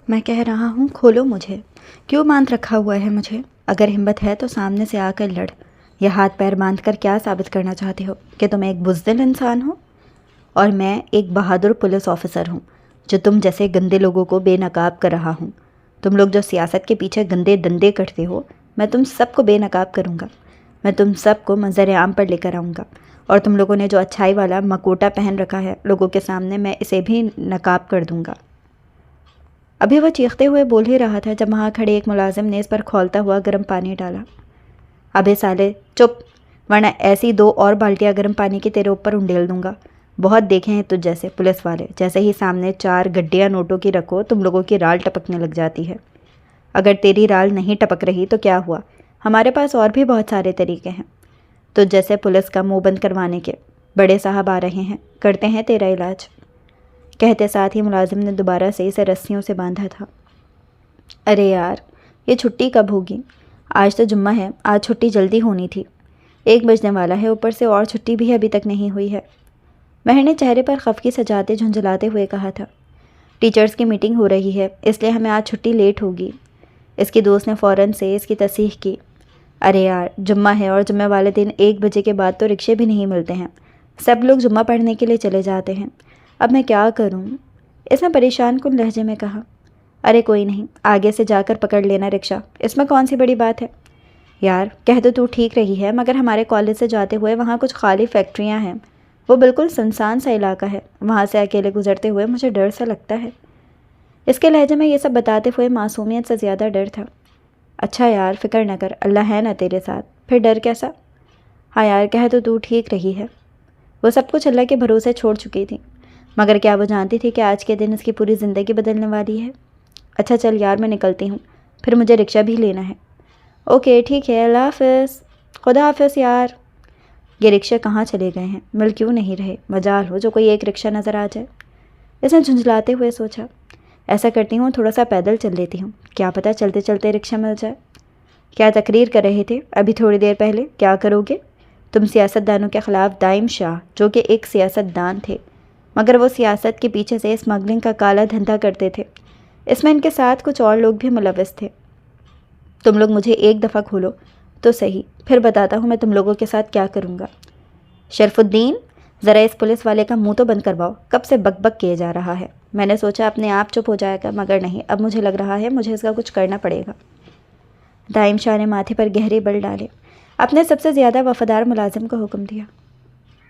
मैं कह रहा हूँ खोलो मुझे। क्यों बांध रखा हुआ है मुझे? अगर हिम्मत है तो सामने से आकर लड़। यह हाथ पैर बांध कर क्या साबित करना चाहते हो कि तुम एक बुज़दिल इंसान हो? और मैं एक बहादुर पुलिस ऑफिसर हूँ जो तुम जैसे गंदे लोगों को बेनकाब कर रहा हूँ। तुम लोग जो सियासत के पीछे गंदे धंधे करते हो, मैं तुम सबको बेनकाब करूँगा। मैं तुम सबको मंजर आम पर लेकर आऊँगा। और तुम लोगों ने जो अच्छाई वाला मकोटा पहन रखा है लोगों के सामने, मैं इसे भी नकाब कर दूँगा। अभी वह चीखते हुए बोल ही रहा था जब वहाँ खड़े एक मुलाजिम ने इस पर खौलता हुआ गर्म पानी डाला। अबे साले चुप, वरना ऐसी 2 और बाल्टियाँ गर्म पानी की तेरे ऊपर उंडेल दूंगा। बहुत देखे हैं तुझ जैसे पुलिस वाले, जैसे ही सामने 4 गड्डियाँ नोटों की रखो तुम लोगों की राल टपकने लग जाती है। अगर तेरी राल नहीं टपक रही तो क्या हुआ, हमारे पास और भी बहुत सारे तरीके हैं। तुझ जैसे पुलिस का मुंह बंद करवाने के। बड़े साहब आ रहे हैं, करते हैं तेरा इलाज। कहते साथ ही मुलाजिम ने दोबारा से इसे रस्सियों से बांधा था। अरे यार, ये छुट्टी कब होगी? आज तो जुम्मा है, आज छुट्टी जल्दी होनी थी। 1 बजने वाला है, ऊपर से और छुट्टी भी अभी तक नहीं हुई है। महर ने चेहरे पर खफकी सजाते झुंझलाते हुए कहा था। टीचर्स की मीटिंग हो रही है, इसलिए हमें आज छुट्टी लेट होगी। इसकी दोस्त ने फ़ौरन से इसकी तस्दीक की। अरे यार, जुम्मा है और जुम्मे वाले दिन 1 बजे के बाद तो रिक्शे भी नहीं मिलते हैं। सब लोग जुम्मा पढ़ने के लिए चले जाते हैं। अब मैं क्या करूं? इसने परेशान कुन लहजे में कहा। अरे कोई नहीं, आगे से जाकर पकड़ लेना रिक्शा, इसमें कौन सी बड़ी बात है। यार कह तो तू ठीक रही है, मगर हमारे कॉलेज से जाते हुए वहाँ कुछ खाली फैक्ट्रियाँ हैं। वो बिल्कुल सुनसान सा इलाका है, वहाँ से अकेले गुजरते हुए मुझे डर सा लगता है। इसके लहजे में ये सब बताते हुए मासूमियत से ज़्यादा डर था। अच्छा यार, फ़िक्र न कर, अल्लाह है ना तेरे साथ, फिर डर कैसा। हाँ यार, कह तो तू ठीक रही है। वो सब कुछ अल्लाह के भरोसे छोड़ चुकी थी, मगर क्या वो जानती थी कि आज के दिन इसकी पूरी ज़िंदगी बदलने वाली है। अच्छा चल यार, मैं निकलती हूँ, फिर मुझे रिक्शा भी लेना है। ओके ठीक है, अल्लाह हाफ़िज़। खुदा हाफ़िज़ यार। ये रिक्शे कहाँ चले गए हैं, मिल क्यों नहीं रहे? मजाल हो जो कोई एक रिक्शा नज़र आ जाए। इसने झुंझलाते हुए सोचा। ऐसा करती हूँ, थोड़ा सा पैदल चल लेती हूँ, क्या पता चलते चलते रिक्शा मिल जाए। क्या तकरीर कर रहे थे अभी थोड़ी देर पहले? क्या करोगे तुम? सियासतदानों के ख़िलाफ़ दाइम शाह, जो कि एक सियासतदान थे, मगर वो सियासत के पीछे से स्मगलिंग का काला धंधा करते थे। इसमें इनके साथ कुछ और लोग भी मुलव्वस थे। तुम लोग मुझे एक दफ़ा खोलो तो सही, फिर बताता हूँ मैं तुम लोगों के साथ क्या करूँगा। शरफुद्दीन, ज़रा इस पुलिस वाले का मुंह तो बंद करवाओ, कब से बकबक किए जा रहा है। मैंने सोचा अपने आप चुप हो जाएगा, मगर नहीं, अब मुझे लग रहा है मुझे इसका कुछ करना पड़ेगा। दाइम शाह ने माथे पर गहरे बल डाले, अपने सबसे ज़्यादा वफादार मुलाजिम को हुक्म दिया,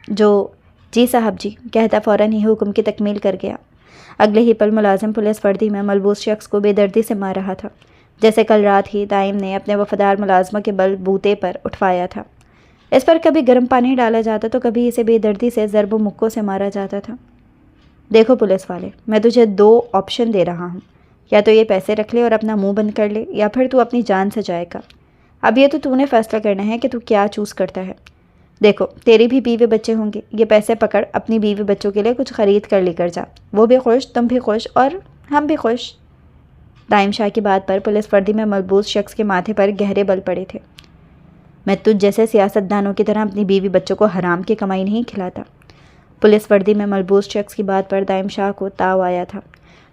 जो जी साहब जी कहता फ़ौरन ही हुक्म की तकमील कर गया। अगले ही पल मुलाजिम पुलिस वर्दी में मलबूस शख्स को बेदर्दी से मार रहा था, जैसे कल रात ही दाइम ने अपने वफादार मुलाजमों के बल बूते पर उठवाया था। इस पर कभी गर्म पानी डाला जाता तो कभी इसे बेदर्दी से ज़रबों मुक्कों से मारा जाता था। देखो पुलिस वाले, मैं तुझे 2 ऑप्शन दे रहा हूँ, या तो ये पैसे रख ले और अपना मुंह बंद कर ले, या फिर तू अपनी जान से जाएगा। अब ये तो तूने फैसला करना है कि तू क्या चूज़ करता है। देखो, तेरी भी बीवी बच्चे होंगे, ये पैसे पकड़, अपनी बीवी बच्चों के लिए कुछ ख़रीद कर लेकर जा। वो भी खुश, तुम भी खुश, और हम भी खुश। दाइम शाह की बात पर पुलिस वर्दी में मलबूस शख्स के माथे पर गहरे बल पड़े थे। मैं तुझ जैसे सियासतदानों की तरह अपनी बीवी बच्चों को हराम की कमाई नहीं खिलाता। पुलिस वर्दी में मलबूस शख्स की बात पर दाइम शाह को ताव आया था,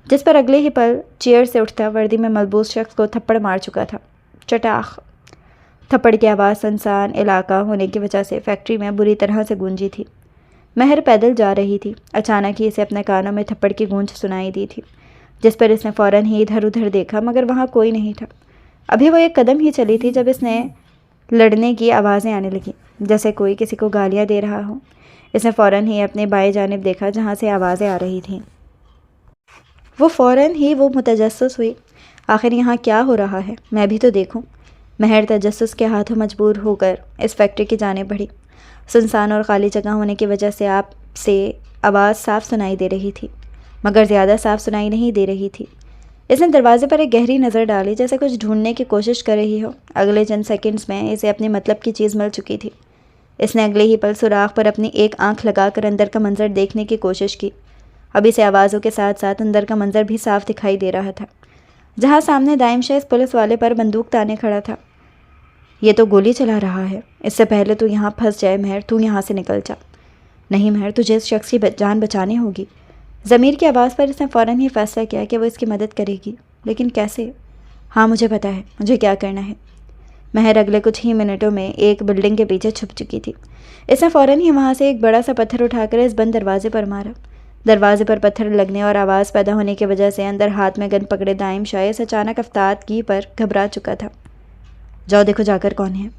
जिस पर अगले ही पल चेयर से उठता वर्दी में मलबूस शख्स को थप्पड़ मार चुका था। चटाख। थप्पड़ की आवाज़ सुनसान इलाका होने की वजह से फैक्ट्री में बुरी तरह से गूंजी थी। महर पैदल जा रही थी, अचानक ही इसे अपने कानों में थप्पड़ की गूंज सुनाई दी थी, जिस पर इसने फ़ौरन ही इधर उधर देखा, मगर वहाँ कोई नहीं था। अभी वो 1 कदम ही चली थी जब इसने लड़ने की आवाज़ें आने लगी, जैसे कोई किसी को गालियाँ दे रहा हो। इसने फ़ौरन ही अपने बाएं जानिब देखा जहाँ से आवाज़ें आ रही थीं। वो फ़ौरन ही वो मुतजस्सिस हुई, आखिर यहाँ क्या हो रहा है, मैं भी तो देखूँ। महर तजस्सुस के हाथों मजबूर होकर इस फैक्ट्री की जानिब बढ़ी। सुनसान और खाली जगह होने की वजह से आपसे आवाज़ साफ सुनाई दे रही थी, मगर ज़्यादा साफ सुनाई नहीं दे रही थी। इसने दरवाजे पर एक गहरी नज़र डाली, जैसे कुछ ढूंढने की कोशिश कर रही हो। अगले चंद सेकंड्स में इसे अपने मतलब की चीज़ मिल चुकी थी। इसने अगले ही पल सुराख पर अपनी एक आंख लगाकर अंदर का मंजर देखने की कोशिश की। अब इसे आवाज़ों के साथ साथ अंदर का मंजर भी साफ दिखाई दे रहा था, जहाँ सामने दाइम शाह इस पुलिस वाले पर बंदूक ताने खड़ा था। ये तो गोली चला रहा है, इससे पहले तो यहाँ फंस जाए। महर, तू यहाँ से निकल जा। नहीं महर, तुझे इस शख्स की जान बचानी होगी। ज़मीर की आवाज़ पर इसने फ़ौरन ही फैसला किया कि वो इसकी मदद करेगी। लेकिन कैसे? हाँ मुझे पता है मुझे क्या करना है। महर अगले कुछ ही मिनटों में एक बिल्डिंग के पीछे छुप चुकी थी। इसने फ़ौरन ही वहाँ से एक बड़ा सा पत्थर उठाकर इस बंद दरवाजे पर मारा। दरवाजे पर पत्थर लगने और आवाज़ पैदा होने की वजह से अंदर हाथ में गन पकड़े दाइम शाह इस अचानक अफ्तादगी पर घबरा चुका था। जाओ देखो जाकर कौन है।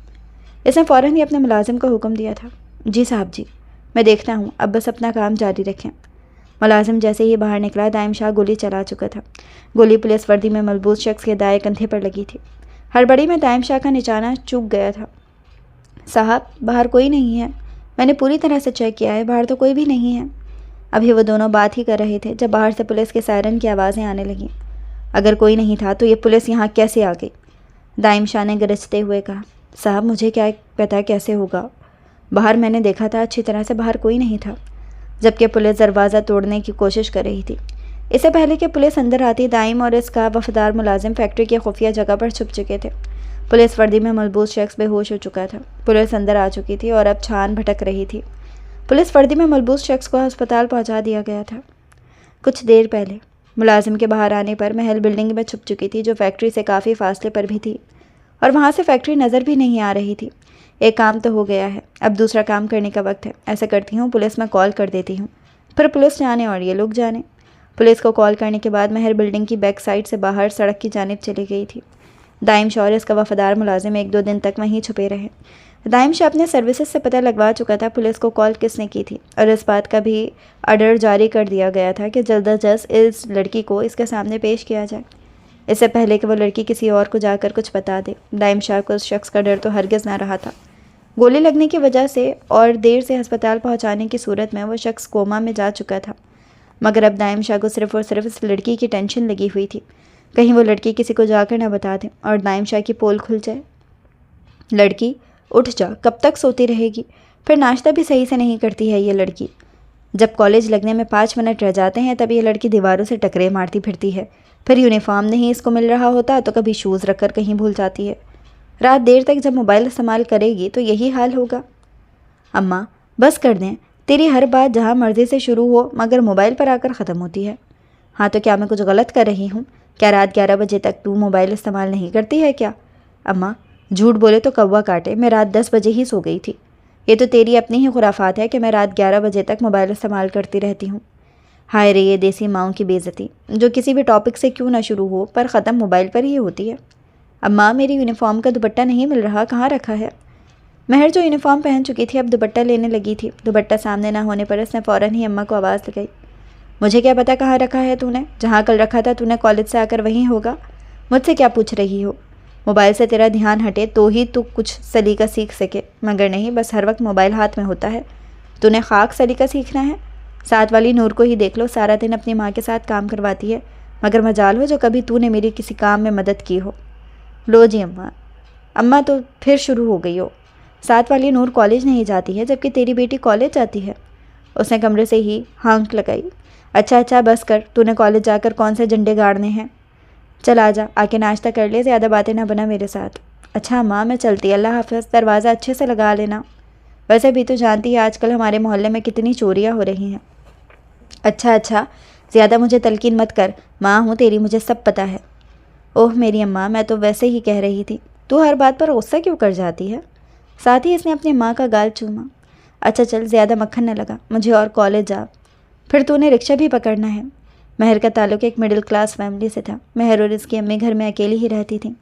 इसने फ़ौरन ही अपने मुलाजिम को हुक्म दिया था। जी साहब जी, मैं देखता हूँ, अब बस अपना काम जारी रखें। मुलाजिम जैसे ही बाहर निकला दाइम शाह गोली चला चुका था। गोली पुलिस वर्दी में मलबूस शख्स के दाएं कंधे पर लगी थी। हड़बड़ी में दाइम शाह का निशाना चूक गया था। साहब बाहर कोई नहीं है, मैंने पूरी तरह से चेक किया है, बाहर तो कोई भी नहीं है। अभी वो दोनों बात ही कर रहे थे जब बाहर से पुलिस के सायरन की आवाज़ें आने लगीं। अगर कोई नहीं था तो ये पुलिस यहाँ कैसे आ गई? दाइम शाह ने गरजते हुए कहा। साहब मुझे क्या पता कैसे होगा, बाहर मैंने देखा था अच्छी तरह से बाहर कोई नहीं था, जबकि पुलिस दरवाज़ा तोड़ने की कोशिश कर रही थी। इससे पहले कि पुलिस अंदर आती दाइम और इसका वफादार मुलाजिम फैक्ट्री की खुफिया जगह पर छुप चुके थे। पुलिस वर्दी में मलबूस शख्स बेहोश हो चुका था। पुलिस अंदर आ चुकी थी और अब छान भटक रही थी। पुलिस वर्दी में मलबूस शख्स को अस्पताल पहुंचा दिया गया था। कुछ देर पहले मुलाजिम के बाहर आने पर महल बिल्डिंग में छुप चुकी थी, जो फैक्ट्री से काफ़ी फासले पर भी थी और वहाँ से फैक्ट्री नज़र भी नहीं आ रही थी। एक काम तो हो गया है, अब दूसरा काम करने का वक्त है। ऐसा करती हूँ, पुलिस में कॉल कर देती हूँ, फिर पुलिस जाने और ये लोग जाने। पुलिस को कॉल करने के बाद महर बिल्डिंग की बैक साइड से बाहर सड़क की जानिब चली गई थी। दाइम शाह और इसका वफादार मुलाजिम 1-2 दिन तक वहीं छुपे रहे। दाइम शाह अपने सर्विसेज से पता लगवा चुका था पुलिस को कॉल किसने की थी और इस बात का भी ऑर्डर जारी कर दिया गया था कि जल्द अज जल्द इस लड़की को इसके सामने पेश किया जाए, इससे पहले कि वो लड़की किसी और को जाकर कुछ बता दे। दाइम शाह को उस शख्स का डर तो हरगिज़ ना रहा था। गोली लगने की वजह से और देर से अस्पताल पहुंचाने की सूरत में वो शख्स कोमा में जा चुका था, मगर अब दाइम शाह को सिर्फ और सिर्फ इस लड़की की टेंशन लगी हुई थी, कहीं वो लड़की किसी को जाकर न बता दे और दाइम शाह की पोल खुल जाए। लड़की उठ जा, कब तक सोती रहेगी? फिर नाश्ता भी सही से नहीं करती है ये लड़की। जब कॉलेज लगने में 5 मिनट रह जाते हैं तब ये लड़की दीवारों से टकरे मारती फिरती है। फिर यूनिफॉर्म नहीं इसको मिल रहा होता तो कभी शूज़ रखकर कहीं भूल जाती है। रात देर तक जब मोबाइल इस्तेमाल करेगी तो यही हाल होगा। अम्मा बस कर दें, तेरी हर बात जहाँ मर्ज़ी से शुरू हो मगर मोबाइल पर आकर ख़त्म होती है। हाँ तो क्या मैं कुछ गलत कर रही हूँ? क्या रात 11 बजे तक तू मोबाइल इस्तेमाल नहीं करती है क्या? अम्मा झूठ बोले तो कौवा काटे, मैं रात 10 बजे ही सो गई थी। ये तो तेरी अपनी ही खुराफात है कि मैं रात 11 बजे तक मोबाइल इस्तेमाल करती रहती हूँ। हाय रे ये देसी माँओं की बेइज्जती, जो किसी भी टॉपिक से क्यों ना शुरू हो पर ख़त्म मोबाइल पर ही होती है। अम्मा मेरी यूनिफॉर्म का दुपट्टा नहीं मिल रहा, कहाँ रखा है? महर जो यूनिफॉर्म पहन चुकी थी अब दुपट्टा लेने लगी थी। दुपट्टा सामने ना होने पर इसने फ़ौरन ही अम्मा को आवाज़ लगाई। मुझे क्या पता कहाँ रखा है तूने? जहाँ कल रखा था तूने कॉलेज से आकर वहीं होगा। मुझसे क्या पूछ रही हो? मोबाइल से तेरा ध्यान हटे तो ही तू कुछ सलीका सीख सके, मगर नहीं बस हर वक्त मोबाइल हाथ में होता है। तूने खाक सलीका सीखना है? साथ वाली नूर को ही देख लो, सारा दिन अपनी माँ के साथ काम करवाती है, मगर मजाल हो जो कभी तूने मेरी किसी काम में मदद की हो। लो जी अम्मा। अम्मा तो फिर शुरू हो गई हो। साथ वाली नूर कॉलेज नहीं जाती है जबकि तेरी बेटी कॉलेज जाती है। उसने कमरे से ही हाँक लगाई। अच्छा बस कर, तूने कॉलेज जाकर कौन से झंडे गाड़ने हैं? चल आजा, आके नाश्ता कर ले, ज़्यादा बातें ना बना मेरे साथ। अच्छा माँ मैं चलती, अल्लाह हाफ़िज़, दरवाज़ा अच्छे से लगा लेना। वैसे भी तो जानती है आजकल हमारे मोहल्ले में कितनी चोरियाँ हो रही हैं। अच्छा ज़्यादा मुझे तलकीन मत कर, माँ हूँ तेरी, मुझे सब पता है। ओह मेरी अम्मा मैं तो वैसे ही कह रही थी, तू हर बात पर गुस्सा क्यों कर जाती है? साथ ही इसने अपनी माँ का गाल चूमा। अच्छा चल ज़्यादा मक्खन न लगा, मुझे और कॉलेज जा। फिर तूने रिक्शा भी पकड़ना है। महर का ताल्लुक़ एक मिडिल क्लास फैमिली से था। महर और इसकी अम्मी घर में अकेली ही रहती थी।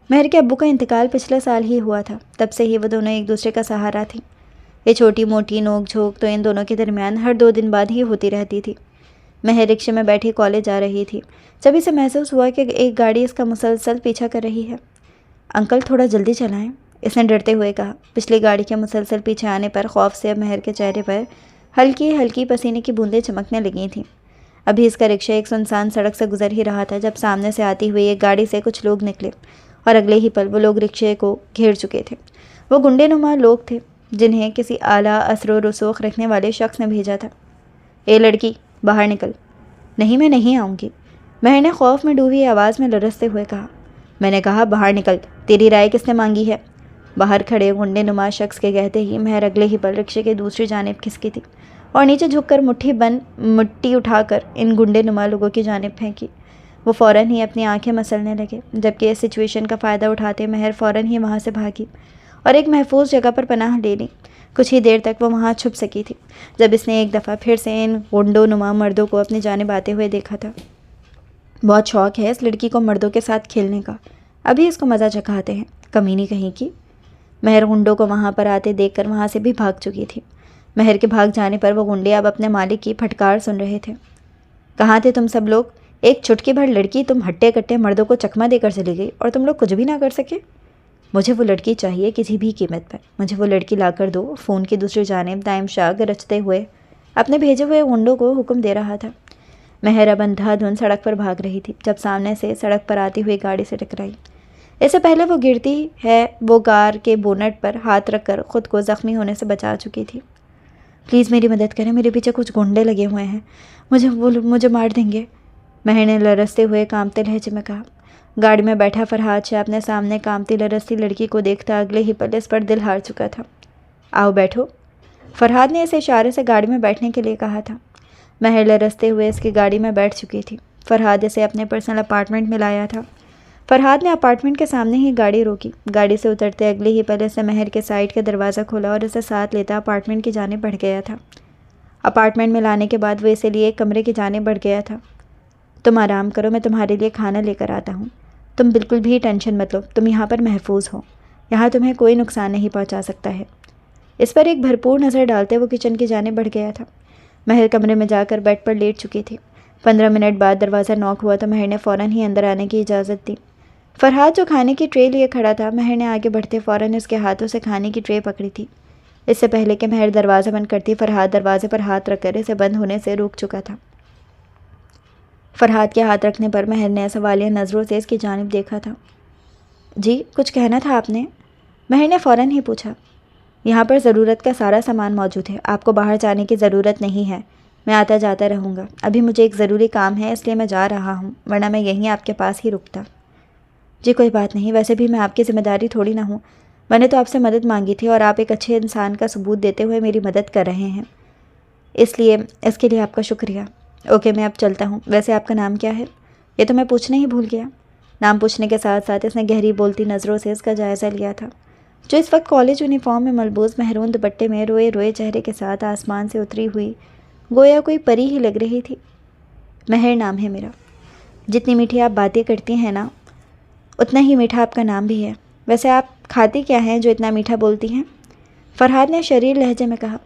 महर के अब्बू का इंतकाल पिछले साल ही हुआ था, तब से ही वो दोनों एक दूसरे का सहारा थी। ये छोटी मोटी नोक झोंक तो इन दोनों के दरमियान हर 2 दिन बाद ही होती रहती थी। महर रिक्शे में बैठी कॉलेज जा रही थी जब इसे महसूस हुआ कि एक गाड़ी इसका मुसलसल पीछा कर रही है। अंकल थोड़ा जल्दी चलाएं, इसने डरते हुए कहा। पिछली गाड़ी के मुसलसल पीछे आने पर खौफ से अब महर के चेहरे पर हल्की हल्की पसीने की बूंदें चमकने लगी थीं। अभी इसका रिक्शा एक सुनसान सड़क से गुजर ही रहा था जब सामने से आती हुई एक गाड़ी से कुछ लोग निकले और अगले ही पल वो लोग रिक्शे को घेर चुके थे। वो गुंडेनुमा लोग थे जिन्हें किसी आला असर रसूख रखने वाले शख्स ने भेजा था। ए लड़की बाहर निकल। नहीं मैं नहीं आऊँगी, महर ने खौफ में डूबी आवाज़ में लरसते हुए कहा। मैंने कहा बाहर निकल, तेरी राय किसने मांगी है? बाहर खड़े गुंडेनुमा शख्स के कहते ही महर अगले ही पल रिक्शे की दूसरी जानिब खिसकी थी और नीचे झुककर मुट्ठी बंद मिट्टी उठाकर इन गुंडेनुमा लोगों की जानिब फेंकी। वो फ़ौरन ही अपनी आंखें मसलने लगे, जबकि इस सिचुएशन का फ़ायदा उठाते महर फ़ौरन ही वहाँ से भागी और एक महफूज जगह पर पनाह ले ली। कुछ ही देर तक वो वहाँ छुप सकी थी जब इसने एक दफ़ा फिर से इन गुंडो नुमा मर्दों को अपनी जानिब आते हुए देखा था। बहुत शौक है इस लड़की को मर्दों के साथ खेलने का, अभी इसको मज़ा चखाते हैं, कमीनी कहीं की। महर गुंडों को वहाँ पर आते देखकर वहाँ से भी भाग चुकी थी। महर के भाग जाने पर वो गुंडे अब अपने मालिक की फटकार सुन रहे थे। कहाँ थे तुम सब लोग? एक चुटकी भर लड़की तुम हट्टे कट्टे मर्दों को चकमा देकर चली गई और तुम लोग कुछ भी ना कर सके। मुझे वो लड़की चाहिए किसी भी कीमत पर, मुझे वो लड़की ला कर दो। फ़ोन की दूसरी जानिब दाइम शाह गरजते हुए अपने भेजे हुए गुंडों को हुक्म दे रहा था। महर अब अंधाधुंध सड़क पर भाग रही थी जब सामने से सड़क पर आती हुई गाड़ी से टकराई। इससे पहले वो गिरती है वो कार के बोनट पर हाथ रखकर खुद को ज़ख्मी होने से बचा चुकी थी। प्लीज़ मेरी मदद करें, मेरे पीछे कुछ गुंडे लगे हुए हैं, मुझे मार देंगे, महर ने लरसते हुए कांपते लहजे में कहा। गाड़ी में बैठा फरहाद शाह अपने सामने कांपती लरसती लड़की को देखता अगले ही पल इस पर दिल हार चुका था। आओ बैठो, फरहाद ने इसे इशारे से गाड़ी में बैठने के लिए कहा था। महर लरसते हुए इसकी गाड़ी में बैठ चुकी थी। फरहाद इसे अपने पर्सनल अपार्टमेंट में लाया था। फरहाद ने अपार्टमेंट के सामने ही गाड़ी रोकी। गाड़ी से उतरते अगले ही पल इसने महर के साइड का दरवाज़ा खोला और उसे साथ लेता अपार्टमेंट की जाने बढ़ गया था। अपार्टमेंट में लाने के बाद वो इसे लिए एक कमरे की जाने बढ़ गया था। तुम आराम करो, मैं तुम्हारे लिए खाना लेकर आता हूँ। तुम बिल्कुल भी टेंशन मत लो, तुम यहाँ पर महफूज हो, यहाँ तुम्हें कोई नुकसान नहीं पहुँचा सकता है। इस पर एक भरपूर नज़र डालते वो किचन की जाने बढ़ गया था। महर कमरे में जाकर बेड पर लेट चुकी थी। 15 मिनट बाद दरवाज़ा नॉक हुआ तो महर ने फ़ौरन ही अंदर आने की इजाज़त दी। फरहाद जो खाने की ट्रे लिए खड़ा था, महर ने आगे बढ़ते फ़ौरन उसके हाथों से खाने की ट्रे पकड़ी थी। इससे पहले कि महर दरवाज़ा बंद करती, फरहाद दरवाजे पर हाथ रखकर इसे बंद होने से रोक चुका था। फरहाद के हाथ रखने पर महर ने सवालिया नज़रों से इसकी जानिब देखा था। जी, कुछ कहना था आपने? महर ने फ़ौरन ही पूछा। यहाँ पर ज़रूरत का सारा सामान मौजूद है, आपको बाहर जाने की ज़रूरत नहीं है, मैं आता जाता रहूँगा। अभी मुझे एक ज़रूरी काम है इसलिए मैं जा रहा हूँ, वरना मैं यहीं आपके पास ही रुकता। जी कोई बात नहीं, वैसे भी मैं आपकी ज़िम्मेदारी थोड़ी ना हूँ, मैंने तो आपसे मदद मांगी थी और आप एक अच्छे इंसान का सबूत देते हुए मेरी मदद कर रहे हैं, इसलिए इसके लिए आपका शुक्रिया। ओके, मैं अब चलता हूँ। वैसे आपका नाम क्या है? ये तो मैं पूछना ही भूल गया। नाम पूछने के साथ साथ इसने गहरी बोलती नज़रों से इसका जायज़ा लिया था, जो इस वक्त कॉलेज यूनिफॉर्म में मलबूस महरून दुपट्टे में रोए रोए चेहरे के साथ आसमान से उतरी हुई गोया कोई परी ही लग रही थी। महर नाम है मेरा। जितनी मीठी आप बातें करती हैं ना, उतना ही मीठा आपका नाम भी है। वैसे आप खाती क्या हैं जो इतना मीठा बोलती हैं? फरहाद ने शरीर लहजे में कहा।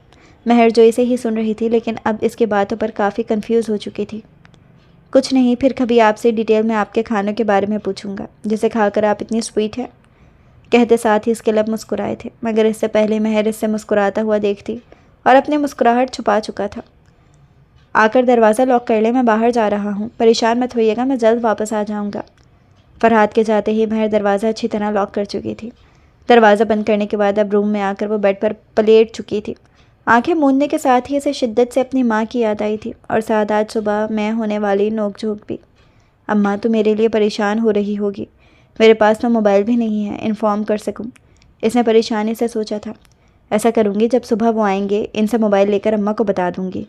महर जो इसे ही सुन रही थी लेकिन अब इसकी बातों पर काफ़ी कंफ्यूज हो चुकी थी। कुछ नहीं, फिर कभी आपसे डिटेल में आपके खानों के बारे में पूछूंगा जिसे खाकर आप इतनी स्वीट है, कहते साथ ही इसके लब मुस्कुराए थे, मगर इससे पहले महर इससे मुस्कुराता हुआ देखती और अपनी मुस्कुराहट छुपा चुका था। आकर दरवाज़ा लॉक कर ले, मैं बाहर जा रहा हूँ, परेशान मत होइएगा, मैं जल्द वापस आ जाऊँगा। फरहाद के जाते ही महर दरवाज़ा अच्छी तरह लॉक कर चुकी थी। दरवाज़ा बंद करने के बाद अब रूम में आकर वो बेड पर पलेट चुकी थी। आंखें मूंदने के साथ ही इसे शिद्दत से अपनी माँ की याद आई थी और साथ आज सुबह मैं होने वाली नोक-झोंक भी। अम्मा, तो मेरे लिए परेशान हो रही होगी, मेरे पास तो मोबाइल भी नहीं है इन्फॉर्म कर सकूं। इसने परेशानी से सोचा था। ऐसा करूंगी, जब सुबह वो आएंगे इनसे मोबाइल लेकर अम्मा को बता दूंगी।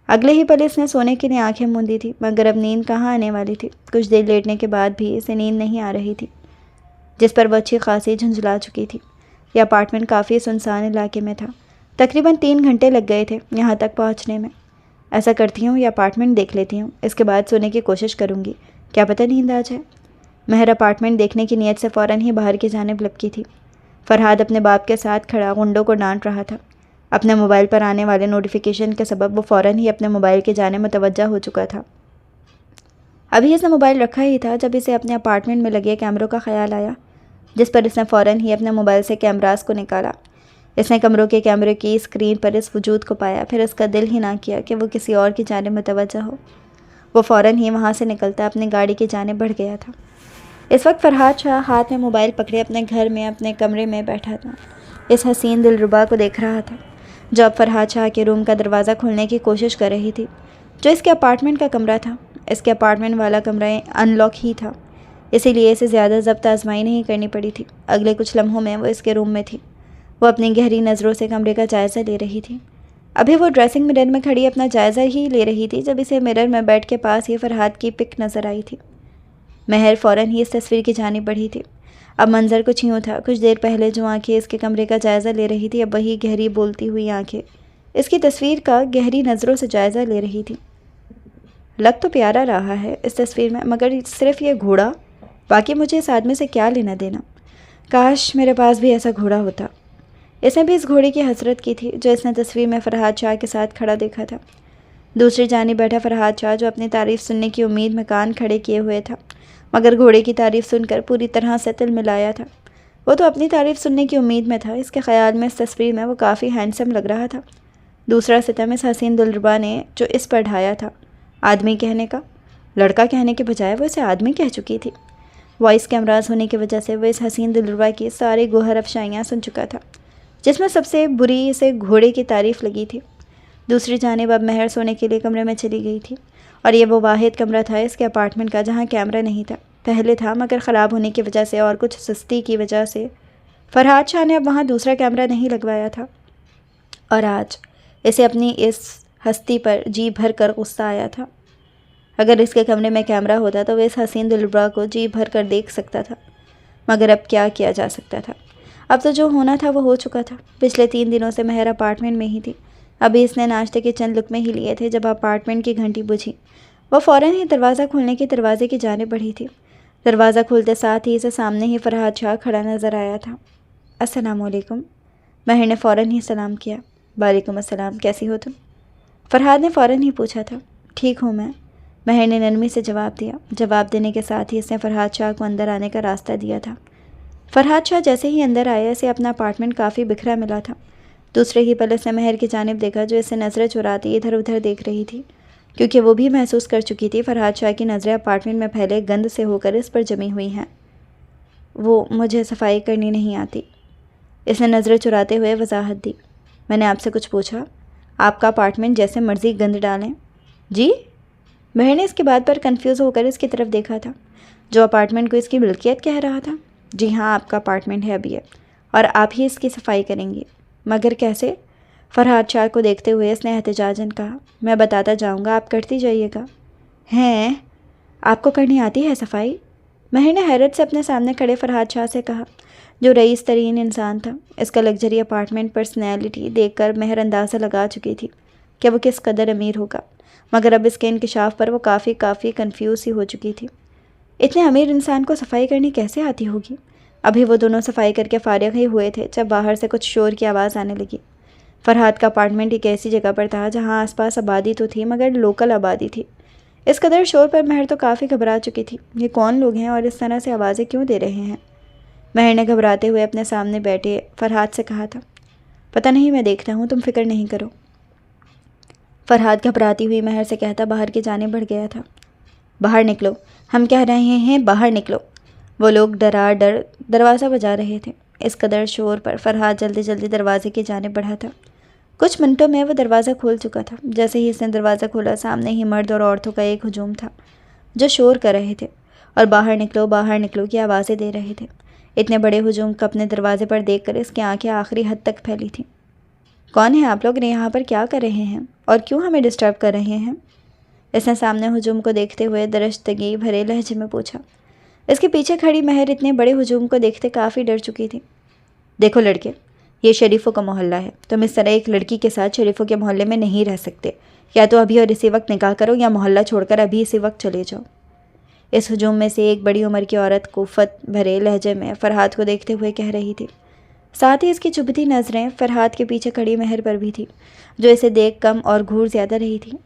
अगले ही पल इसने सोने के लिए आंखें मूंदी थी, मगर अब नींद कहाँ आने वाली थी। कुछ देर लेटने के बाद भी इसे नींद नहीं आ रही थी, जिस पर वह अच्छी खासी झुंझला चुकी थी। यह अपार्टमेंट काफ़ी सुनसान इलाके में था। तकरीबन 3 घंटे लग गए थे यहाँ तक पहुँचने में। ऐसा करती हूँ, यह अपार्टमेंट देख लेती हूँ, इसके बाद सोने की कोशिश करूँगी, क्या पता नींद आ जाए। महर अपार्टमेंट देखने की नीयत से फ़ौरन ही बाहर की जानिब लपकी थी। फरहाद अपने बाप के साथ खड़ा गुंडों को डांट रहा था। अपने मोबाइल पर आने वाले नोटिफिकेशन के सबब वो फ़ौरन ही अपने मोबाइल के जाने मुतवज्जा हो चुका था। अभी इसने मोबाइल रखा ही था जब इसे अपने अपार्टमेंट में लगे कैमरों का ख्याल आया, जिस पर इसने फ़ौरन ही अपने मोबाइल से कैमरास को निकाला। इसने कमरों के कैमरे की स्क्रीन पर इस वजूद को पाया, फिर इसका दिल ही ना किया कि वो किसी और की जानिब मुतवज्जा हो। वो फ़ौरन ही वहाँ से निकलता अपनी गाड़ी की जानिब बढ़ गया था। इस वक्त फरहाद शाह हाथ में मोबाइल पकड़े अपने घर में अपने कमरे में बैठा था। इस हसीन दिलरुबा को देख रहा था जो अब फरहाद शाह के रूम का दरवाज़ा खोलने की कोशिश कर रही थी, जो इसके अपार्टमेंट का कमरा था। इसके अपार्टमेंट वाला कमरा अनलॉक ही था, इसीलिए इसे ज़्यादा ज़ब्त आजमाई नहीं करनी पड़ी थी। अगले कुछ लम्हों में वो इसके रूम में थी। वो अपनी गहरी नज़रों से कमरे का जायज़ा ले रही थी। अभी वो ड्रेसिंग मिरर में खड़ी अपना जायज़ा ही ले रही थी जब इसे मिरर में बेड के पास ही फरहाद की पिक नज़र आई थी। महर फ़ौरन ही इस तस्वीर की जानिब बढ़ी थी। अब मंजर कुछ यूँ था, कुछ देर पहले जो आंखें इसके कमरे का जायज़ा ले रही थी, अब वही गहरी बोलती हुई आंखें इसकी तस्वीर का गहरी नज़रों से जायज़ा ले रही थी। लग तो प्यारा रहा है इस तस्वीर में, मगर सिर्फ ये घोड़ा, बाकी मुझे इस आदमी से क्या लेना देना। काश मेरे पास भी ऐसा घोड़ा होता। इसने भी इस घोड़े की हसरत की थी जो इसने तस्वीर में फरहाद शाह के साथ खड़ा देखा था। दूसरी जानिब बैठा फरहाद शाह, जो अपनी तारीफ़ सुनने की उम्मीद में कान खड़े किए हुए था, मगर घोड़े की तारीफ़ सुनकर पूरी तरह से तिल मिलाया था। वो तो अपनी तारीफ़ सुनने की उम्मीद में था, इसके ख़्याल में इस तस्वीर में वो काफ़ी हैंडसम लग रहा था। दूसरा सितम इस हसीन दिलरुबा ने जो इस पर ढाया था, आदमी कहने का, लड़का कहने के बजाय वो इसे आदमी कह चुकी थी। वॉइस के अमराज होने की वजह से वो इस हसीन दिलरुबा की सारी गोहर अफशाइयाँ सुन चुका था, जिसमें सबसे बुरी इसे घोड़े की तारीफ़ लगी थी। दूसरी जानिब अब महर सोने के लिए कमरे में चली गई थी, और ये वो वाहिद कमरा था इसके अपार्टमेंट का जहाँ कैमरा नहीं था। पहले था, मगर ख़राब होने की वजह से और कुछ सुस्ती की वजह से फरहाद शाह ने अब वहाँ दूसरा कैमरा नहीं लगवाया था। और आज इसे अपनी इस हस्ती पर जी भर कर गुस्सा आया था। अगर इसके कमरे में कैमरा होता तो वह इस हसीन दिलरुबा को जी भर कर देख सकता था, मगर अब क्या किया जा सकता था। अब तो जो होना था वो हो चुका था। पिछले 3 दिनों से महर अपार्टमेंट में ही थी। अभी इसने नाश्ते के चंद लुकमे ही लिए थे जब अपार्टमेंट की घंटी बुझी। वह फ़ौरन ही दरवाज़ा खोलने के दरवाजे की जानिब बढ़ी थी। दरवाज़ा खुलते साथ ही इसे सामने ही फरहाद शाह खड़ा नज़र आया था। अस्सलामुअलैकुम। महर ने फ़ौरन ही सलाम किया। वालेकुम अस्सलाम, कैसी हो तुम? फरहाद ने फ़ौरन ही पूछा था। ठीक हूँ मैं, महर ने नरमी से जवाब दिया। जवाब देने के साथ ही इसने फरहाद शाह को अंदर आने का रास्ता दिया था। फरहाद शाह जैसे ही अंदर आया, इसे अपना अपार्टमेंट काफ़ी बिखरा मिला था। दूसरे ही पल इसने महर की जानिब देखा, जो इसे नज़रें चुराती इधर उधर देख रही थी, क्योंकि वो भी महसूस कर चुकी थी फरहाद शाह की नज़रें अपार्टमेंट में फैले गंद से होकर इस पर जमी हुई हैं। वो मुझे सफाई करनी नहीं आती, इसने नज़रें चुराते हुए वजाहत दी। मैंने आपसे कुछ पूछा? आपका अपार्टमेंट जैसे मर्जी गंद डालें। जी? महर ने इसकी बात पर कंफ्यूज होकर इसकी तरफ देखा था, जो अपार्टमेंट को इसकी मिल्कियत कह रहा था। जी हाँ, आपका अपार्टमेंट है अभी है, और आप ही इसकी सफाई करेंगी। मगर कैसे? फरहाद शाह को देखते हुए इसने एहतजाजन कहा। मैं बताता जाऊँगा, आप करती जाइएगा। हैं? आपको करनी आती है सफाई? महर ने हैरत से अपने सामने खड़े फरहाद शाह से कहा, जो रईस तरीन इंसान था। इसका लग्जरी अपार्टमेंट पर्सनैलिटी देखकर महर अंदाज़ा लगा चुकी थी कि वो किस कदर अमीर होगा, मगर अब इसके इंकिशाफ पर वो काफ़ी कन्फ्यूज़ सी हो चुकी थी। इतने अमीर इंसान को सफाई करनी कैसे आती होगी? अभी वो दोनों सफाई करके फारिग ही हुए थे जब बाहर से कुछ शोर की आवाज़ आने लगी। फरहाद का अपार्टमेंट एक ऐसी जगह पर था जहाँ आसपास आबादी तो थी, मगर लोकल आबादी थी। इस कदर शोर पर महर तो काफ़ी घबरा चुकी थी। ये कौन लोग हैं और इस तरह से आवाज़ें क्यों दे रहे हैं? महर ने घबराते हुए अपने सामने बैठे फरहाद से कहा था। पता नहीं, मैं देखता हूँ, तुम फिक्र नहीं करो। फरहाद घबराती हुई महर से कहता बाहर की जाने बढ़ गया था। बाहर निकलो, हम कह रहे हैं, बाहर निकलो। वो लोग डर दरवाज़ा बजा रहे थे। इस कदर शोर पर फरहाद जल्दी जल्दी दरवाजे की जानिब बढ़ा था। कुछ मिनटों में वो दरवाज़ा खोल चुका था। जैसे ही इसने दरवाज़ा खोला, सामने ही मर्द और औरतों का एक हुजूम था, जो शोर कर रहे थे और बाहर निकलो की आवाज़ें दे रहे थे। इतने बड़े हुजूम को अपने दरवाजे पर देखकर इसकी आंखें आखिरी हद तक फैली थीं। कौन है आप लोग? यहाँ पर क्या कर रहे हैं और क्यों हमें डिस्टर्ब कर रहे हैं? इसने सामने हुजूम को देखते हुए दरश्तगी भरे लहजे में पूछा। इसके पीछे खड़ी महर इतने बड़े हुजूम को देखते काफ़ी डर चुकी थी। देखो लड़के, ये शरीफों का मोहल्ला है। तुम इस तरह एक लड़की के साथ शरीफों के मोहल्ले में नहीं रह सकते। या तो अभी और इसी वक्त निकाह करो, या मोहल्ला छोड़कर अभी इसी वक्त चले जाओ। इस हुजूम में से एक बड़ी उम्र की औरत कुफ़त भरे लहजे में फरहाद को देखते हुए कह रही थी। साथ ही इसकी चुभती नज़रें फरहाद के पीछे खड़ी महर पर भी थी, जो इसे देख कम और घूर ज़्यादा रही थी।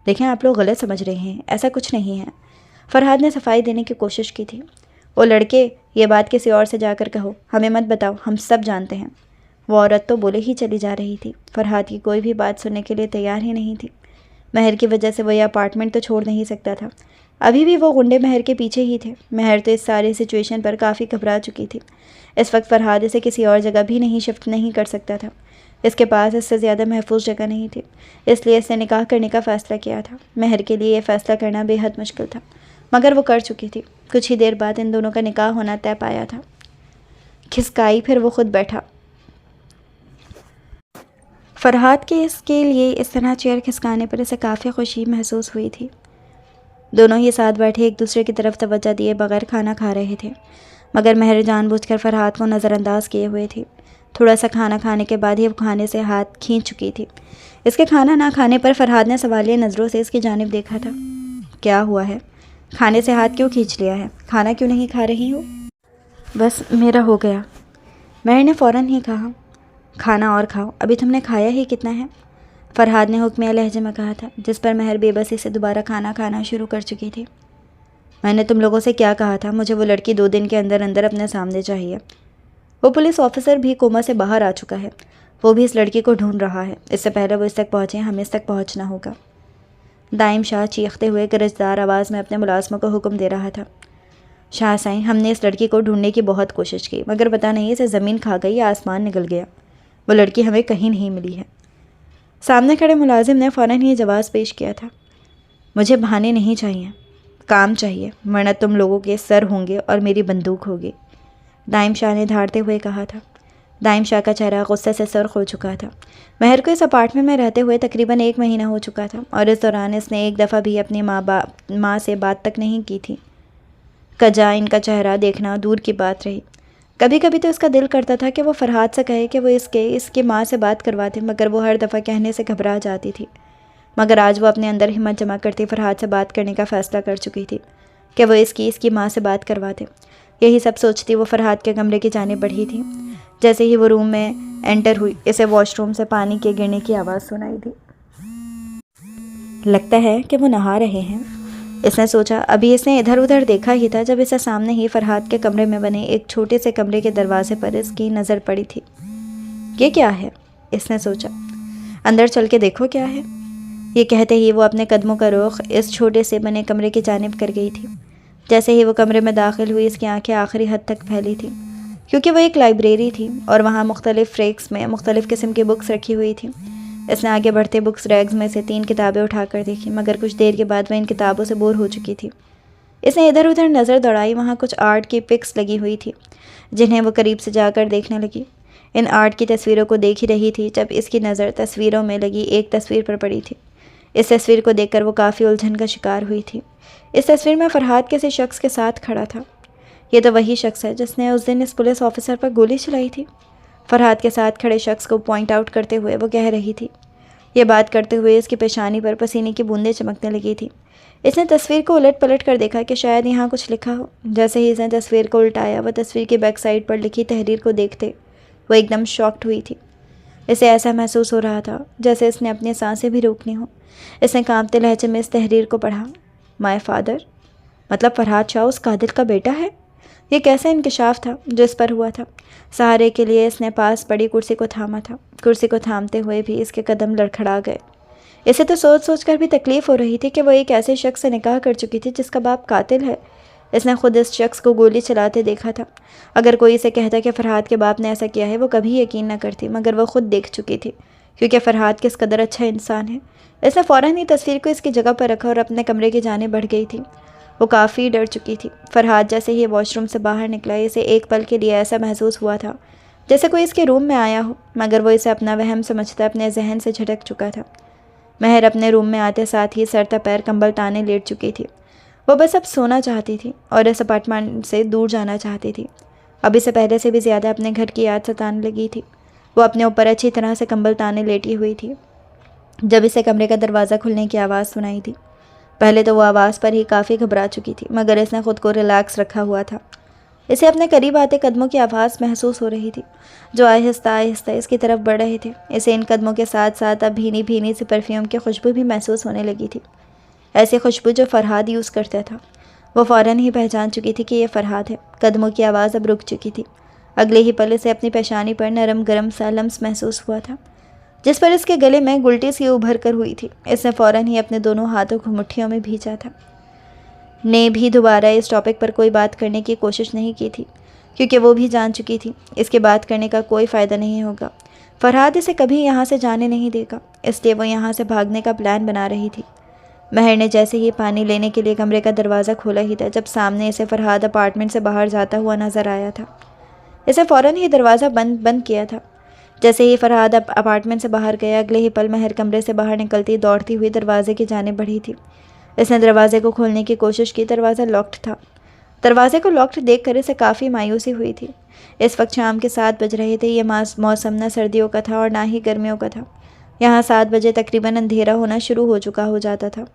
देखें, आप लोग गलत समझ रहे हैं, ऐसा कुछ नहीं है। फरहाद ने सफाई देने की कोशिश की थी। वो लड़के, ये बात किसी और से जाकर कहो, हमें मत बताओ, हम सब जानते हैं। वो औरत तो बोले ही चली जा रही थी। फरहाद की कोई भी बात सुनने के लिए तैयार ही नहीं थी। महर की वजह से वो यह अपार्टमेंट तो छोड़ नहीं सकता था। अभी भी वो गुंडे महर के पीछे ही थे। महर तो इस सारी सिचुएशन पर काफ़ी घबरा चुकी थी। इस वक्त फरहाद इसे किसी और जगह भी नहीं शिफ्ट नहीं कर सकता था। इसके पास इससे ज़्यादा महफूज जगह नहीं थी, इसलिए इसने निकाह करने का फ़ैसला किया था। महर के लिए यह फ़ैसला करना बेहद मुश्किल था, मगर वो कर चुकी थी। कुछ ही देर बाद इन दोनों का निकाह होना तय पाया था। खिसकाई फिर वो खुद बैठा। फरहाद के इसके लिए इस तरह चेयर खिसकाने पर इसे काफ़ी खुशी महसूस हुई थी। दोनों ही साथ बैठे एक दूसरे की तरफ तवज्जो दिए बगैर खाना खा रहे थे, मगर महर जानबूझकर फरहाद को नज़रअंदाज किए हुए थी। थोड़ा सा खाना खाने के बाद ही वो खाने से हाथ खींच चुकी थी। इसके खाना ना खाने पर फरहाद ने सवालिया नज़रों से इसकी जानिब देखा था। क्या हुआ है? खाने से हाथ क्यों खींच लिया है? खाना क्यों नहीं खा रही हो? बस मेरा हो गया। महर ने फ़ौरन ही कहा, खाना और खाओ, अभी तुमने खाया ही कितना है? फरहाद ने हुक्मिया लहजे में कहा था, जिस पर महर बेबसी से दोबारा खाना खाना शुरू कर चुकी थी। मैंने तुम लोगों से क्या कहा था? मुझे वो लड़की 2 दिन के अंदर अंदर अपने सामने चाहिए। वो पुलिस ऑफिसर भी कोमा से बाहर आ चुका है, वो भी इस लड़की को ढूंढ रहा है। इससे पहले वो इस तक पहुँचे, हमें इस तक पहुँचना होगा। दाइम शाह चीखते हुए गरजदार आवाज़ में अपने मुलाजमों को हुक्म दे रहा था। शाह साईं, हमने इस लड़की को ढूंढने की बहुत कोशिश की, मगर पता नहीं इसे ज़मीन खा गई या आसमान निकल गया। वो लड़की हमें कहीं नहीं मिली है। सामने खड़े मुलाजिम ने फ़ौरन ही जवाब पेश किया था, मुझे बहाने नहीं चाहिए, काम चाहिए, वरना तुम लोगों के सर होंगे और मेरी बंदूक होगी। दाइम शाह ने धाड़ते हुए कहा था। दाइम शाह का चेहरा गुस्से से सुर्ख हो चुका था। महर को इस अपार्टमेंट में रहते हुए तकरीबन 1 महीना हो चुका था और इस दौरान इसने एक दफ़ा भी अपनी माँ से बात तक नहीं की थी। कजा इनका चेहरा देखना दूर की बात रही। कभी कभी तो इसका दिल करता था कि वो फरहाद से कहे कि वो इसकी माँ से बात करवाते, मगर वो हर दफ़ा कहने से घबरा जाती थी। मगर आज वो अपने अंदर हिम्मत जमा करती फरहाद से बात करने का फ़ैसला कर चुकी थी कि वो इसकी माँ से बात करवाते। यही सब सोचती वो फरहाद के कमरे की जानिब बढ़ी थी। जैसे ही वो रूम में एंटर हुई, इसे वॉशरूम से पानी के गिरने की आवाज़ सुनाई दी। लगता है कि वो नहा रहे हैं, इसने सोचा। अभी इसने इधर उधर देखा ही था जब इसे सामने ही फरहाद के कमरे में बने एक छोटे से कमरे के दरवाजे पर इसकी नज़र पड़ी थी। ये क्या है? इसने सोचा। अंदर चल के देखो क्या है। ये कहते ही वो अपने कदमों का रुख इस छोटे से बने कमरे की जानिब कर गई थी। जैसे ही वो कमरे में दाखिल हुई, इसकी आंखें आखिरी हद तक फैली थी, क्योंकि वो एक लाइब्रेरी थी और वहाँ मुख्तलिफ़ रेक्स में मुख्तलिफ़ किस्म की बुक्स रखी हुई थी। इसने आगे बढ़ते बुक्स रैग्स में से 3 किताबें उठाकर देखी, मगर कुछ देर के बाद वह इन किताबों से बोर हो चुकी थी। इसने इधर उधर नज़र दौड़ाई। वहाँ कुछ आर्ट की पिक्स लगी हुई थी, जिन्हें वो करीब से जाकर देखने लगी। इन आर्ट की तस्वीरों को देख ही रही थी जब इसकी नज़र तस्वीरों में लगी एक तस्वीर पर पड़ी थी। इस तस्वीर को देखकर वो काफ़ी उलझन का शिकार हुई थी। इस तस्वीर में फरहाद किसी शख्स के साथ खड़ा था। ये तो वही शख्स है जिसने उस दिन इस पुलिस ऑफिसर पर गोली चलाई थी। फरहाद के साथ खड़े शख्स को पॉइंट आउट करते हुए वो कह रही थी। ये बात करते हुए इसकी पेशानी पर पसीने की बूंदें चमकने लगी थी। इसने तस्वीर को उलट पलट कर देखा कि शायद यहाँ कुछ लिखा हो। जैसे ही इसने तस्वीर को उल्टाया, वह तस्वीर की बैक साइड पर लिखी तहरीर को देखते वो एकदम शॉक्ड हुई थी। इसे ऐसा महसूस हो रहा था जैसे इसने अपनी सांसें भी रोकनी हो। इसने कांपते लहजे में इस तहरीर को पढ़ा। माय फादर, मतलब फरहाद शाह उस कादिर का बेटा है। ये कैसा इंकशाफ था जो इस पर हुआ था। सहारे के लिए इसने पास पड़ी कुर्सी को थामा था। कुर्सी को थामते हुए भी इसके कदम लड़खड़ा गए। इसे तो सोच सोच कर भी तकलीफ़ हो रही थी कि वो एक ऐसे शख्स से निकाह कर चुकी थी जिसका बाप कातिल है। इसने खुद इस शख्स को गोली चलाते देखा था। अगर कोई इसे कहता कि फरहाद के बाप ने ऐसा किया है, वो कभी यकीन न करती, मगर वो खुद देख चुकी थी क्योंकि फरहाद किस कदर अच्छा इंसान है। इसने फ़ौरन ही तस्वीर को इसकी जगह पर रखा और अपने कमरे की जाने बढ़ गई थी। वो काफ़ी डर चुकी थी। फरहाद जैसे ही वॉशरूम से बाहर निकला, इसे एक पल के लिए ऐसा महसूस हुआ था जैसे कोई इसके रूम में आया हो, मगर वो इसे अपना वहम समझता अपने जहन से झटक चुका था। महर अपने रूम में आते साथ ही सर पैर कंबल ताने लेट चुकी थी। वो बस अब सोना चाहती थी और इस अपार्टमेंट से दूर जाना चाहती थी। अब इसे पहले से भी ज़्यादा अपने घर की याद सताने लगी थी। वो अपने ऊपर अच्छी तरह से कंबल ताने लेटी हुई थी जब इसे कमरे का दरवाज़ा खुलने की आवाज़ सुनाई थी। पहले तो वो आवाज़ पर ही काफ़ी घबरा चुकी थी, मगर इसने खुद को रिलैक्स रखा हुआ था। इसे अपने करीब आते कदमों की आवाज़ महसूस हो रही थी जो आहिस्ता आहिस्ता इसकी तरफ बढ़ रहे थे। इसे इन कदमों के साथ साथ अब भीनी भीनी सी परफ्यूम की खुशबू भी महसूस होने लगी थी, ऐसी खुशबू जो फरहाद यूज़ करता था। वो फ़ौरन ही पहचान चुकी थी कि यह फरहाद है। कदमों की आवाज़ अब रुक चुकी थी। अगले ही पल इसे अपनी पेशानी पर नरम गरम सा लम्स महसूस हुआ था जिस पर इसके गले में गुलटी सी उभर कर हुई थी। इसने फ़ौरन ही अपने दोनों हाथों को मुट्ठियों में भींचा था। ने भी दोबारा इस टॉपिक पर कोई बात करने की कोशिश नहीं की थी क्योंकि वो भी जान चुकी थी इसके बात करने का कोई फ़ायदा नहीं होगा। फरहाद इसे कभी यहाँ से जाने नहीं देगा, इसलिए वो यहाँ से भागने का प्लान बना रही थी। महर ने जैसे ही पानी लेने के लिए कमरे का दरवाज़ा खोला ही था जब सामने इसे फरहाद अपार्टमेंट से बाहर जाता हुआ नज़र आया था। इसे फ़ौरन ही दरवाज़ा बंद किया था। जैसे ही फरहाद अपार्टमेंट से बाहर गया, अगले ही पल महर कमरे से बाहर निकलती दौड़ती हुई दरवाजे की जाने बढ़ी थी। इसने दरवाजे को खोलने की कोशिश की। दरवाज़ा लॉक्ड था। दरवाजे को लॉक्ड देखकर इसे काफ़ी मायूसी हुई थी। इस वक्त शाम के 7 बज रहे थे। ये मौसम ना सर्दियों का था और ना ही गर्मियों का था। यहाँ 7 बजे तकरीबन अंधेरा होना शुरू हो जाता था।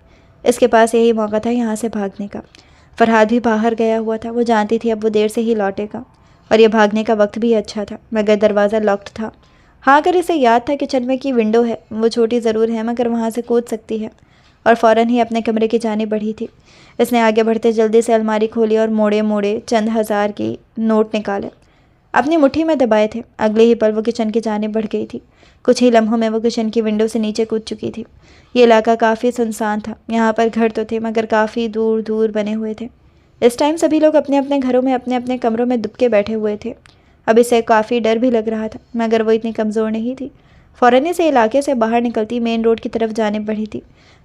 इसके पास यही मौका था यहाँ से भागने का। फरहाद भी बाहर गया हुआ था। वो जानती थी अब वो देर से ही लौटेगा और ये भागने का वक्त भी अच्छा था, मगर दरवाज़ा लॉक्ड था। हाँ, अगर इसे याद था किचन में की विंडो है, वो छोटी ज़रूर है मगर वहाँ से कूद सकती है, और फ़ौरन ही अपने कमरे की जानिब बढ़ी थी। इसने आगे बढ़ते जल्दी से अलमारी खोली और मोड़े मोड़े चंद हज़ार की नोट निकाले, अपनी मुट्ठी में दबाए थे। अगले ही पल वो किचन की जानिब बढ़ गई थी। कुछ ही लम्हों में वो किचन की विंडो से नीचे कूद चुकी थी। ये इलाका काफ़ी सुनसान था। यहाँ पर घर तो थे मगर काफ़ी दूर दूर बने हुए थे। इस टाइम सभी लोग अपने अपने घरों में अपने अपने कमरों में दुबके बैठे हुए थे। अब इसे काफ़ी डर भी लग रहा था, मगर वो इतनी कमज़ोर नहीं थी। फ़ौरन से इलाके से बाहर निकलती मेन रोड की तरफ जाने बढ़ी थी,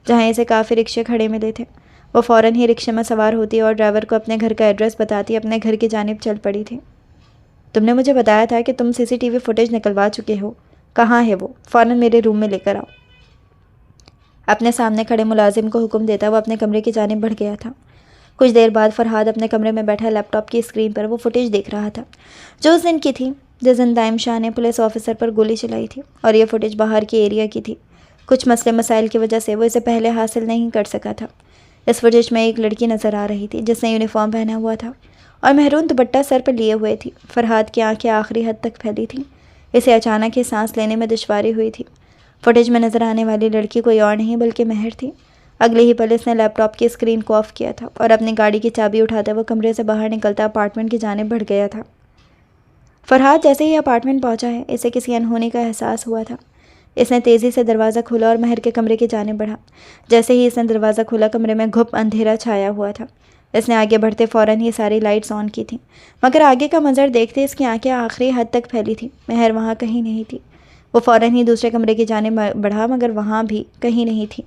जहाँ इसे काफ़ी रिक्शे खड़े मिले थे। वो फ़ौरन ही रिक्शे में सवार होती और ड्राइवर को अपने घर का एड्रेस बताती अपने घर की जानिब चल पड़ी थी। तुमने मुझे बताया था कि तुम CCTV फुटेज निकलवा चुके हो, कहाँ है वो? फ़ौरन मेरे रूम में लेकर आओ। अपने सामने खड़े मुलाजिम को हुक्म देता वो अपने कमरे की जानिब बढ़ गया था। कुछ देर बाद फरहाद अपने कमरे में बैठा लैपटॉप की स्क्रीन पर वो फुटेज देख रहा था, जो उस दिन की थी जिस दिन दाइम शाह ने पुलिस ऑफिसर पर गोली चलाई थी। और ये फुटेज बाहर के एरिया की थी। कुछ मसले मसाइल की वजह से वो इसे पहले हासिल नहीं कर सका था। इस फुटेज में एक लड़की नज़र आ रही थी जिसने यूनिफॉर्म पहना हुआ था और महरून दुपट्टा सर पर लिए हुए थी। फरहाद की आंखें आखिरी हद तक फैली थीं। इसे अचानक ही सांस लेने में दुश्वारी हुई थी। फुटेज में नज़र आने वाली लड़की कोई और नहीं बल्कि महर थी। अगले ही पल इसने लैपटॉप की स्क्रीन को ऑफ किया था और अपनी गाड़ी की चाबी उठाते वो कमरे से बाहर निकलता अपार्टमेंट की जानिब बढ़ गया था। फरहाद जैसे ही अपार्टमेंट पहुंचा है, इसे किसी अनहोनी का एहसास हुआ था। इसने तेज़ी से दरवाज़ा खोला और महर के कमरे की जानिब बढ़ा। जैसे ही इसने दरवाज़ा खोला, कमरे में घुप अंधेरा छाया हुआ था। इसने आगे बढ़ते फ़ौरन ही सारी लाइट्स ऑन की थीं, मगर आगे का मंजर देखते इसकी आंखें आखिरी हद तक फैली थीं। महर वहाँ कहीं नहीं थी। वो फ़ौरन ही दूसरे कमरे की जानिब बढ़ा, मगर वहाँ भी कहीं नहीं थी।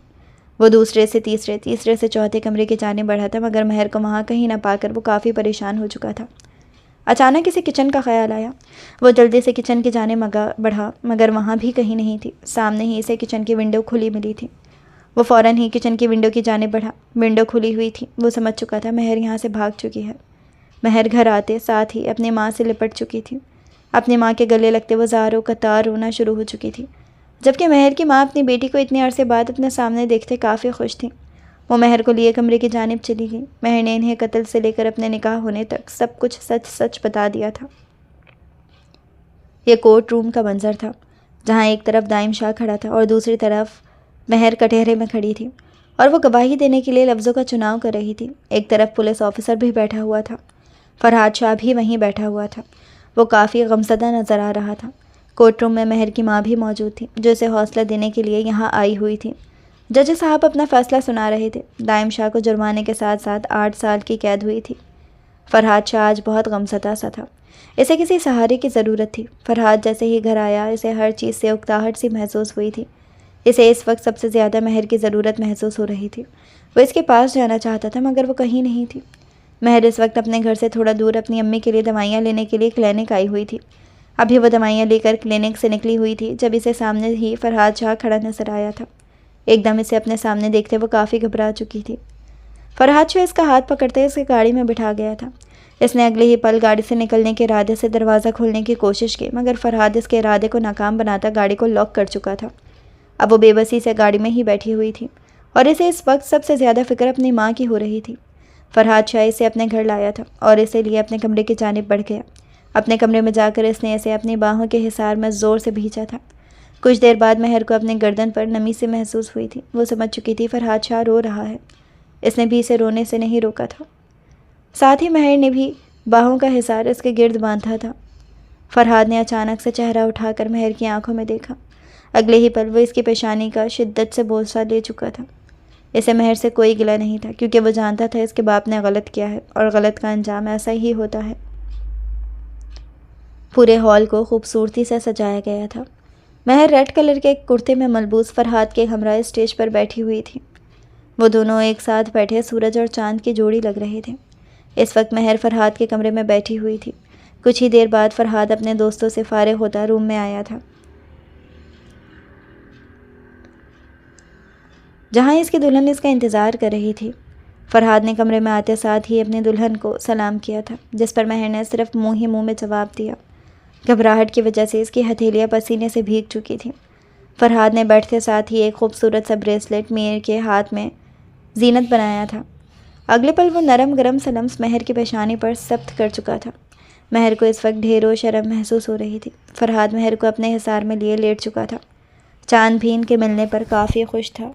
वो दूसरे से तीसरे, तीसरे से चौथे कमरे की जानिब बढ़ा था, मगर महर को वहाँ कहीं न पाकर वो काफ़ी परेशान हो चुका था। अचानक इसे किचन का ख्याल आया। वो जल्दी से किचन की जानिब बढ़ा, मगर वहाँ भी कहीं नहीं थी। सामने ही इसे किचन की विंडो खुली मिली थी। वो फ़ौरन ही किचन की विंडो की जानिब बढ़ा। विंडो खुली हुई थी। वो समझ चुका था महर यहाँ से भाग चुकी है। महर घर आते साथ ही अपनी माँ से लिपट चुकी थी। अपनी माँ के गले लगते वो ज़ारो कतार रोना शुरू हो चुकी थी, जबकि महर की माँ अपनी बेटी को इतने अरसे बाद अपने सामने देखते काफ़ी खुश थी। वो महर को लिए कमरे की जानिब चली गई। महर ने इन्हें कत्ल से लेकर अपने निकाह होने तक सब कुछ सच सच बता दिया था। यह कोर्ट रूम का मंजर था, जहाँ एक तरफ दाइम शाह खड़ा था और दूसरी तरफ महर कटहरे में खड़ी थी और वो गवाही देने के लिए लफ्ज़ों का चुनाव कर रही थी। एक तरफ पुलिस ऑफिसर भी बैठा हुआ था। फरहाद शाह भी वहीं बैठा हुआ था। वो काफ़ी गमज़दा नज़र आ रहा था। कोर्ट रूम में महर की माँ भी मौजूद थी, जो इसे हौसला देने के लिए यहाँ आई हुई थी। जज साहब अपना फ़ैसला सुना रहे थे। दाइम शाह को जुर्माने के साथ साथ 8 साल की कैद हुई थी। फरहाद शाह आज बहुत गमज़दा सा था। इसे किसी सहारे की ज़रूरत थी। फरहाद जैसे ही घर आया, इसे हर चीज़ से उकताहट सी महसूस हुई थी। इसे इस वक्त सबसे ज़्यादा महर की ज़रूरत महसूस हो रही थी। वो इसके पास जाना चाहता था, मगर वो कहीं नहीं थी। महर इस वक्त अपने घर से थोड़ा दूर अपनी अम्मी के लिए दवाइयाँ लेने के लिए क्लिनिक आई हुई थी। अभी वो दवाइयाँ लेकर क्लिनिक से निकली हुई थी, जब इसे सामने ही फरहाद शाह खड़ा नजर आया था। एकदम इसे अपने सामने देखते वो काफ़ी घबरा चुकी थी। फरहाद शाह इसका हाथ पकड़ते इसके गाड़ी में बिठा गया था। इसने अगले ही पल गाड़ी से निकलने के इरादे से दरवाज़ा खोलने की कोशिश की, मगर फरहाद इसके इरादे को नाकाम बनाता गाड़ी को लॉक कर चुका था। अब वो बेबसी से गाड़ी में ही बैठी हुई थी और इसे इस वक्त सबसे ज़्यादा फिक्र अपनी माँ की हो रही थी। फरहाद शाह इसे अपने घर लाया था और इसे लिए अपने कमरे की जानिब बढ़ गया। अपने कमरे में जाकर इसने इसे अपनी बाहों के हिसार में ज़ोर से भींचा था। कुछ देर बाद महर को अपने गर्दन पर नमी से महसूस हुई थी। वो समझ चुकी थी फरहाद शाह रो रहा है। इसने भी इसे रोने से नहीं रोका था। साथ ही महर ने भी बाहों का हिसार इसके गिर्द बांधा था। फरहाद ने अचानक से चेहरा उठाकर महर की आंखों में देखा। अगले ही पल वो इसकी पेशानी का शिद्दत से बोसा ले चुका था। इसे महर से कोई गिला नहीं था, क्योंकि वो जानता था इसके बाप ने गलत किया है और गलत का अंजाम ऐसा ही होता है। पूरे हॉल को खूबसूरती से सजाया गया था। महर रेड कलर के एक कुर्ते में मलबूस फरहाद के हमरा स्टेज पर बैठी हुई थी। वो दोनों एक साथ बैठे सूरज और चांद की जोड़ी लग रहे थे। इस वक्त महर फरहाद के कमरे में बैठी हुई थी। कुछ ही देर बाद फरहाद अपने दोस्तों से फारिग होता रूम में आया था। जहाँ इसकी दुल्हन इसका इंतज़ार कर रही थी। फरहाद ने कमरे में आते साथ ही अपनी दुल्हन को सलाम किया था, जिस पर महर ने सिर्फ मुँह ही मुँह में जवाब दिया। घबराहट की वजह से इसकी हथेलियाँ पसीने से भीग चुकी थीं। फरहाद ने बैठते साथ ही एक खूबसूरत सा ब्रेसलेट महर के हाथ में जीनत बनाया था। अगले पल वो नरम गरम सा लम्स महर की पेशानी पर जब्त कर चुका था। महर को इस वक्त ढेरों शर्म महसूस हो रही थी। फरहाद महर को अपने हिसार में लिए लेट चुका था। चांद भी इनके मिलने पर काफ़ी खुश था।